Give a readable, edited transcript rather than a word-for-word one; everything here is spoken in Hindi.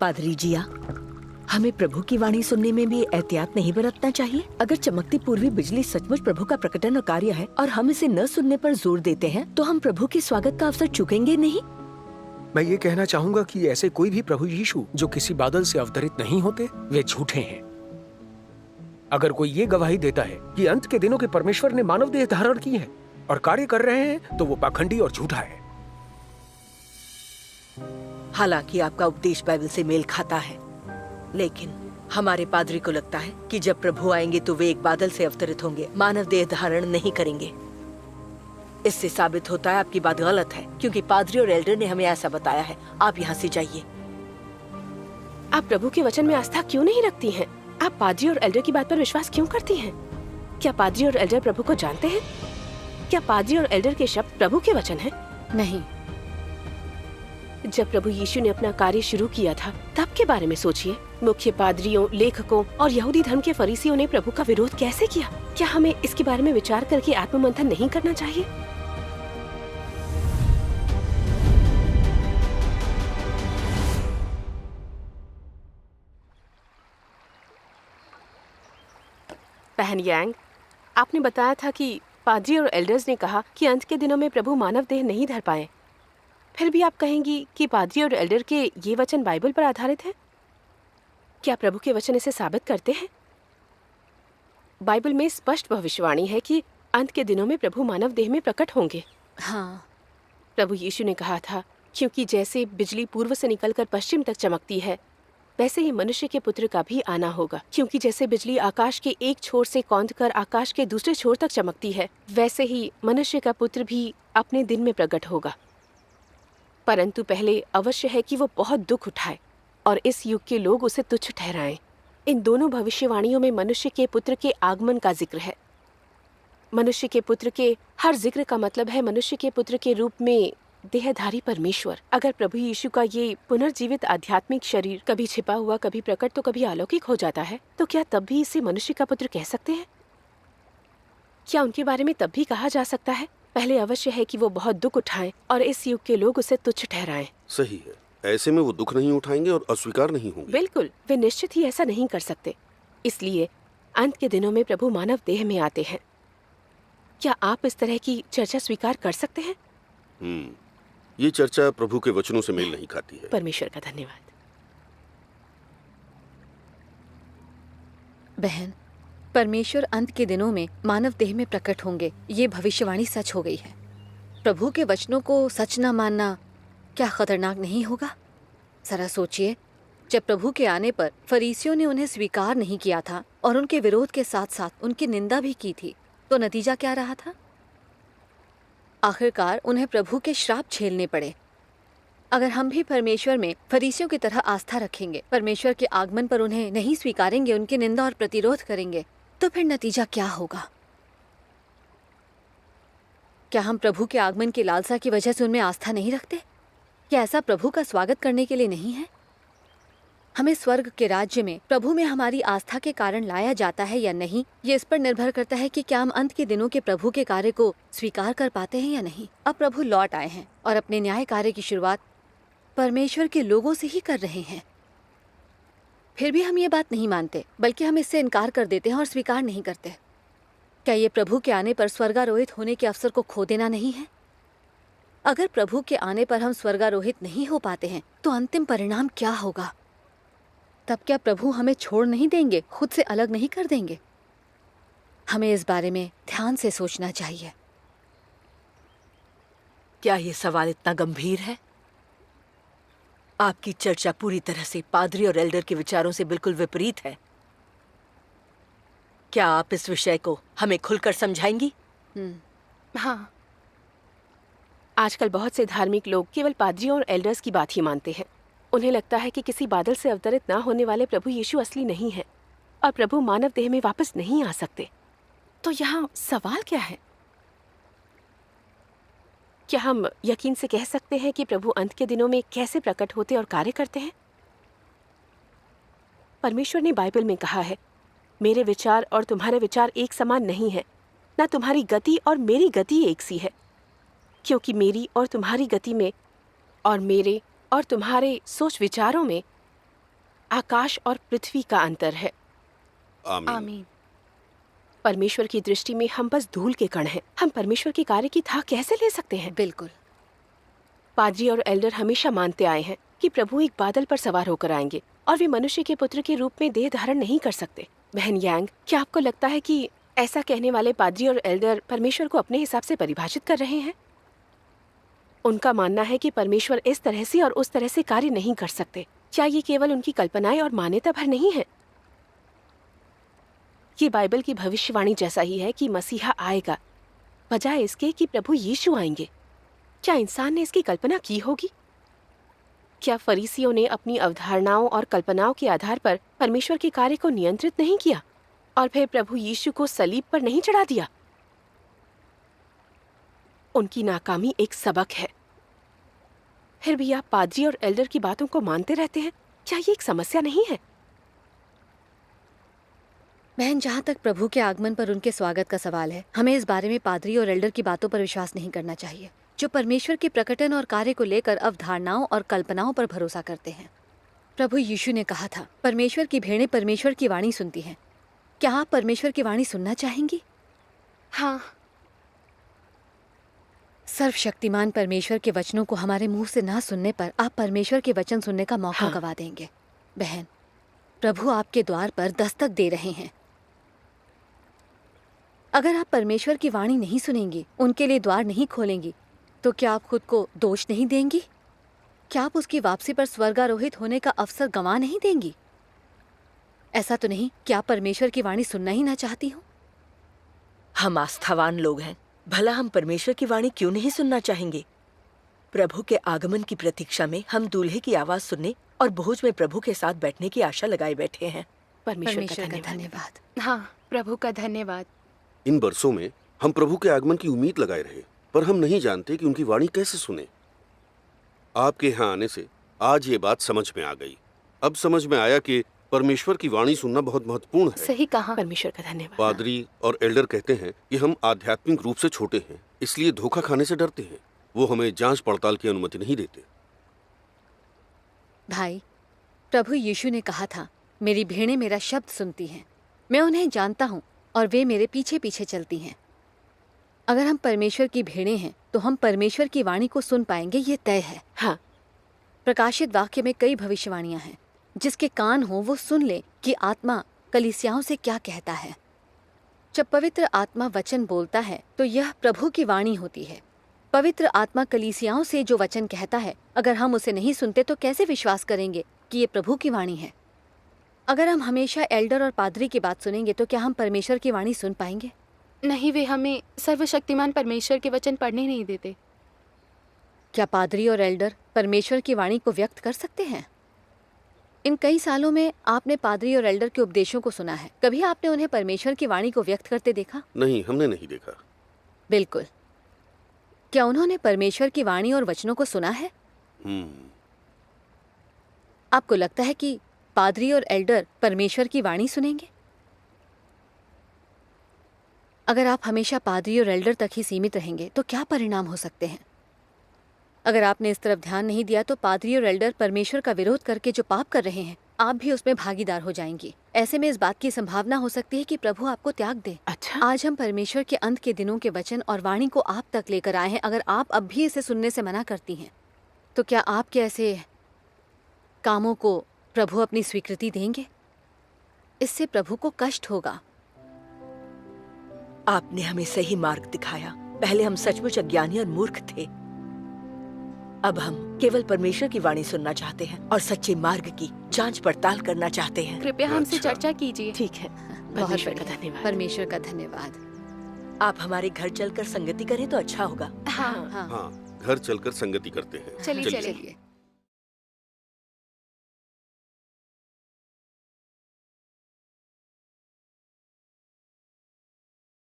पादरी जिया, हमें प्रभु की वाणी सुनने में भी एहतियात नहीं बरतना चाहिए। अगर चमकती पूर्वी बिजली सचमुच प्रभु का प्रकटन और कार्य है और हम इसे न सुनने पर जोर देते हैं, तो हम प्रभु के स्वागत का अवसर चूकेंगे नहीं। मैं ये कहना चाहूंगा कि ऐसे कोई भी प्रभु यीशु जो किसी बादल से अवतरित नहीं होते, वे झूठे हैं। अगर कोई ये गवाही देता है कि अंत के दिनों के परमेश्वर ने मानव देह धारण की है और कार्य कर रहे हैं, तो वो पाखंडी और झूठा है। हालांकि आपका उपदेश बाइबल से मेल खाता है, लेकिन हमारे पादरी को लगता है कि जब प्रभु आएंगे तो वे एक बादल से अवतरित होंगे, मानव देह धारण नहीं करेंगे। इससे साबित होता है आपकी बात गलत है, क्योंकि पादरी और एल्डर ने हमें ऐसा बताया है। आप यहाँ से जाइए। आप प्रभु के वचन में आस्था क्यों नहीं रखती हैं? आप पादरी और एल्डर की बात पर विश्वास क्यों करती हैं? क्या पादरी और एल्डर प्रभु को जानते हैं? क्या पादरी और एल्डर के शब्द प्रभु के वचन हैं? नहीं। जब प्रभु यीशु ने अपना कार्य शुरू किया था, तब के बारे में सोचिए। मुख्य पादरियों, लेखकों और यहूदी धर्म के फरीसियों ने प्रभु का विरोध कैसे किया? क्या हमें इसके बारे में विचार करके आत्ममंथन नहीं करना चाहिए? बहन यांग, आपने बताया था कि पादरी और एल्डर्स ने कहा कि अंत के दिनों में प्रभु मानव देह नहीं धर पाए। फिर भी आप कहेंगी कि पादरी और एल्डर के ये वचन बाइबल पर आधारित है। क्या प्रभु के वचन इसे साबित करते हैं? बाइबल में स्पष्ट भविष्यवाणी है कि अंत के दिनों में प्रभु मानव देह में प्रकट होंगे। हाँ। प्रभु यीशु ने कहा था, क्योंकि जैसे बिजली पूर्व से निकलकर पश्चिम तक चमकती है, वैसे ही मनुष्य के पुत्र का भी आना होगा। क्योंकि जैसे बिजली आकाश के एक छोर से कौंधकर आकाश के दूसरे छोर तक चमकती है, वैसे ही मनुष्य का पुत्र भी अपने दिन में प्रकट होगा। परंतु पहले अवश्य है कि वो बहुत दुख उठाए और इस युग के लोग उसे तुच्छ ठहराएं। इन दोनों भविष्यवाणियों में मनुष्य के पुत्र के आगमन का जिक्र है। मनुष्य के पुत्र के हर जिक्र का मतलब है मनुष्य के पुत्र के रूप में देहधारी परमेश्वर। अगर प्रभु यीशु का ये पुनर्जीवित आध्यात्मिक शरीर कभी छिपा हुआ, कभी प्रकट तो कभी अलौकिक हो जाता है, तो क्या तब भी इसे मनुष्य का पुत्र कह सकते हैं? क्या उनके बारे में तब भी कहा जा सकता है, पहले अवश्य है कि वो बहुत दुख उठाएं और इस युग के लोग उसे तुच्छ ठहराएं? सही है। ऐसे में वो दुख नहीं उठाएंगे और अस्वीकार नहीं होंगे। बिल्कुल, वे निश्चित ही ऐसा नहीं कर सकते। इसलिए अंत के दिनों में प्रभु मानव देह में आते हैं। क्या आप इस तरह की चर्चा स्वीकार कर सकते हैं? ये चर्चा प्रभु के वचनों से मेल नहीं खाती है। परमेश्वर का धन्यवाद। बहन, परमेश्वर अंत के दिनों में मानव देह में प्रकट होंगे, ये भविष्यवाणी सच हो गई है। प्रभु के वचनों को सच न मानना क्या खतरनाक नहीं होगा? जरा सोचिए, जब प्रभु के आने पर फरीसियों ने उन्हें स्वीकार नहीं किया था और उनके विरोध के साथ साथ उनकी निंदा भी की थी, तो नतीजा क्या रहा था? आखिरकार उन्हें प्रभु के श्राप झेलने पड़े। अगर हम भी परमेश्वर में फरीसियों की तरह आस्था रखेंगे, परमेश्वर के आगमन पर उन्हें नहीं स्वीकारेंगे, उनकी निंदा और प्रतिरोध करेंगे, तो फिर नतीजा क्या होगा? क्या हम प्रभु के आगमन की लालसा की वजह से उनमें आस्था नहीं रखते? क्या ऐसा प्रभु का स्वागत करने के लिए नहीं है? हमें स्वर्ग के राज्य में प्रभु में हमारी आस्था के कारण लाया जाता है या नहीं, ये इस पर निर्भर करता है कि क्या हम अंत के दिनों के प्रभु के कार्य को स्वीकार कर पाते हैं या नहीं। अब प्रभु लौट आए हैं और अपने न्याय कार्य की शुरुआत परमेश्वर के लोगों से ही कर रहे हैं। फिर भी हम ये बात नहीं मानते, बल्कि हम इससे इनकार कर देते हैं और स्वीकार नहीं करते। क्या ये प्रभु के आने पर स्वर्गारोहित होने के अवसर को खो देना नहीं है? अगर प्रभु के आने पर हम स्वर्गारोहित नहीं हो पाते हैं, तो अंतिम परिणाम क्या होगा? तब क्या प्रभु हमें छोड़ नहीं देंगे, खुद से अलग नहीं कर देंगे? हमें इस बारे में ध्यान से सोचना चाहिए। क्या ये सवाल इतना गंभीर है? आपकी चर्चा पूरी तरह से पादरी और एल्डर के विचारों से बिल्कुल विपरीत है। क्या आप इस विषय को हमें खुलकर समझाएंगी? हाँ, आजकल बहुत से धार्मिक लोग केवल पादरियों और एल्डर्स की बात ही मानते हैं। उन्हें लगता है कि किसी बादल से अवतरित ना होने वाले प्रभु यीशु असली नहीं है और प्रभु मानव देह में वापस नहीं आ सकते। तो यहाँ सवाल क्या है? क्या हम यकीन से कह सकते हैं कि प्रभु अंत के दिनों में कैसे प्रकट होते और कार्य करते हैं? परमेश्वर ने बाइबल में कहा है, मेरे विचार और तुम्हारे विचार एक समान नहीं है, ना तुम्हारी गति और मेरी गति एक सी है। क्योंकि मेरी और तुम्हारी गति में और मेरे और तुम्हारे सोच विचारों में आकाश और पृथ्वी का अंतर है। आमीन। आमीन। परमेश्वर की दृष्टि में हम बस धूल के कण हैं। हम परमेश्वर के कार्य की थाह कैसे ले सकते हैं? बिल्कुल। पादरी और एल्डर हमेशा मानते आए हैं कि प्रभु एक बादल पर सवार होकर आएंगे और वे मनुष्य के पुत्र के रूप में देह धारण नहीं कर सकते। बहन यांग, क्या आपको लगता है कि ऐसा कहने वाले पादरी और एल्डर परमेश्वर को अपने हिसाब से परिभाषित कर रहे हैं? उनका मानना है कि परमेश्वर इस तरह से और उस तरह से कार्य नहीं कर सकते। क्या ये केवल उनकी कल्पनाएं और मान्यता भर नहीं है? ये बाइबल की भविष्यवाणी जैसा ही है कि मसीहा आएगा, बजाय इसके कि प्रभु यीशु आएंगे। क्या इंसान ने इसकी कल्पना की होगी? क्या फरीसियों ने अपनी अवधारणाओं और कल्पनाओं के आधार पर परमेश्वर के कार्य को नियंत्रित नहीं किया और फिर प्रभु यीशु को सलीब पर नहीं चढ़ा दिया? उनकी नाकामी एक सबक है। फिर भी आप पादरी और एल्डर की बातों को मानते रहते हैं। क्या ये एक समस्या नहीं है? बहन, जहाँ तक प्रभु के आगमन पर उनके स्वागत का सवाल है, हमें इस बारे में पादरी और एल्डर की बातों पर विश्वास नहीं करना चाहिए, जो परमेश्वर के प्रकटन और कार्य को लेकर अवधारणाओं और कल्पनाओं पर भरोसा करते हैं। प्रभु यीशु ने कहा था, परमेश्वर की भेड़ें परमेश्वर की वाणी सुनती हैं। क्या आप परमेश्वर की वाणी सुनना चाहेंगी? हाँ। सर्वशक्तिमान परमेश्वर के वचनों को हमारे मुंह से ना सुनने पर आप परमेश्वर के वचन सुनने का मौका हाँ। गवा देंगे। बहन, प्रभु आपके द्वार पर दस्तक दे रहे हैं। अगर आप परमेश्वर की वाणी नहीं सुनेंगी, उनके लिए द्वार नहीं खोलेंगी, तो क्या आप खुद को दोष नहीं देंगी? क्या आप उसकी वापसी पर स्वर्गारोहित होने का अवसर गंवा नहीं देंगी? ऐसा तो नहीं कि आप परमेश्वर की वाणी सुनना ही ना चाहती हो? हम आस्थावान लोग हैं, भला हम परमेश्वर की वाणी क्यों नहीं सुनना चाहेंगे? प्रभु के आगमन की प्रतीक्षा में हम दूल्हे की आवाज सुनने और भोज में प्रभु के साथ बैठने की आशा लगाए बैठे हैं। परमेश्वर का का धन्यवाद। धन्यवाद। हाँ, प्रभु का धन्यवाद। इन बरसों में हम प्रभु के आगमन की उम्मीद लगाए रहे, पर हम नहीं जानते कि उनकी वाणी कैसे सुने। आपके यहाँ आने से आज ये बात समझ में आ गई। अब समझ में आया कि परमेश्वर की वाणी सुनना बहुत महत्वपूर्ण है। सही कहा। परमेश्वर का धन्यवाद। पादरी और एल्डर कहते हैं कि हम आध्यात्मिक रूप से छोटे हैं, इसलिए धोखा खाने से डरते हैं। वो हमें जांच पड़ताल की अनुमति नहीं देते। भाई, प्रभु यीशु ने कहा था, मेरी भेड़ें मेरा शब्द सुनती हैं, मैं उन्हें जानता हूँ और वे मेरे पीछे पीछे चलती हैं। अगर हम परमेश्वर की भेड़ें हैं तो हम परमेश्वर की वाणी को सुन पाएंगे, ये तय है। हाँ। प्रकाशित वाक्य में कई भविष्यवाणियां हैं। जिसके कान हो वो सुन ले कि आत्मा कलीसियाओं से क्या कहता है। जब पवित्र आत्मा वचन बोलता है तो यह प्रभु की वाणी होती है। पवित्र आत्मा कलीसियाओं से जो वचन कहता है, अगर हम उसे नहीं सुनते तो कैसे विश्वास करेंगे कि ये प्रभु की वाणी है? अगर हम हमेशा एल्डर और पादरी की बात सुनेंगे तो क्या हम परमेश्वर की वाणी सुन पाएंगे? नहीं, वे हमें सर्वशक्तिमान परमेश्वर के वचन पढ़ने नहीं देते। क्या पादरी और एल्डर परमेश्वर की वाणी को व्यक्त कर सकते हैं? इन कई सालों में आपने पादरी और एल्डर के उपदेशों को सुना है। कभी आपने उन्हें परमेश्वर की वाणी को व्यक्त करते देखा? नहीं, हमने नहीं देखा। बिल्कुल। क्या उन्होंने परमेश्वर की वाणी और वचनों को सुना है? आपको लगता है कि पादरी और एल्डर परमेश्वर की वाणी सुनेंगे? अगर आप हमेशा पादरी और एल्डर तक ही सीमित रहेंगे तो क्या परिणाम हो सकते हैं? अगर आपने इस तरफ ध्यान नहीं दिया तो पादरी और एल्डर परमेश्वर का विरोध करके जो पाप कर रहे हैं, आप भी उसमें भागीदार हो जाएंगी। ऐसे में इस बात की संभावना हो सकती है कि प्रभु आपको त्याग दे। अच्छा। आज हम परमेश्वर के अंत के दिनों के वचन और वाणी को आप तक लेकर आए हैं। अगर आप अब भी इसे सुनने से मना करती हैं तो क्या आपके ऐसे कामों को प्रभु अपनी स्वीकृति देंगे? इससे प्रभु को कष्ट होगा। आपने हमें सही मार्ग दिखाया। पहले हम सचमुच अज्ञानी और मूर्ख थे। अब हम केवल परमेश्वर की वाणी सुनना चाहते हैं और सच्चे मार्ग की जांच पड़ताल करना चाहते हैं। कृपया हमसे अच्छा। चर्चा कीजिए। ठीक है। बहुत परमेश्वर का बढ़िया। धन्यवाद। परमेश्वर का धन्यवाद। आप हमारे घर चलकर संगति करें तो अच्छा होगा। हाँ, हाँ, हाँ, घर चलकर संगति करते हैं। चलिए। चलिए।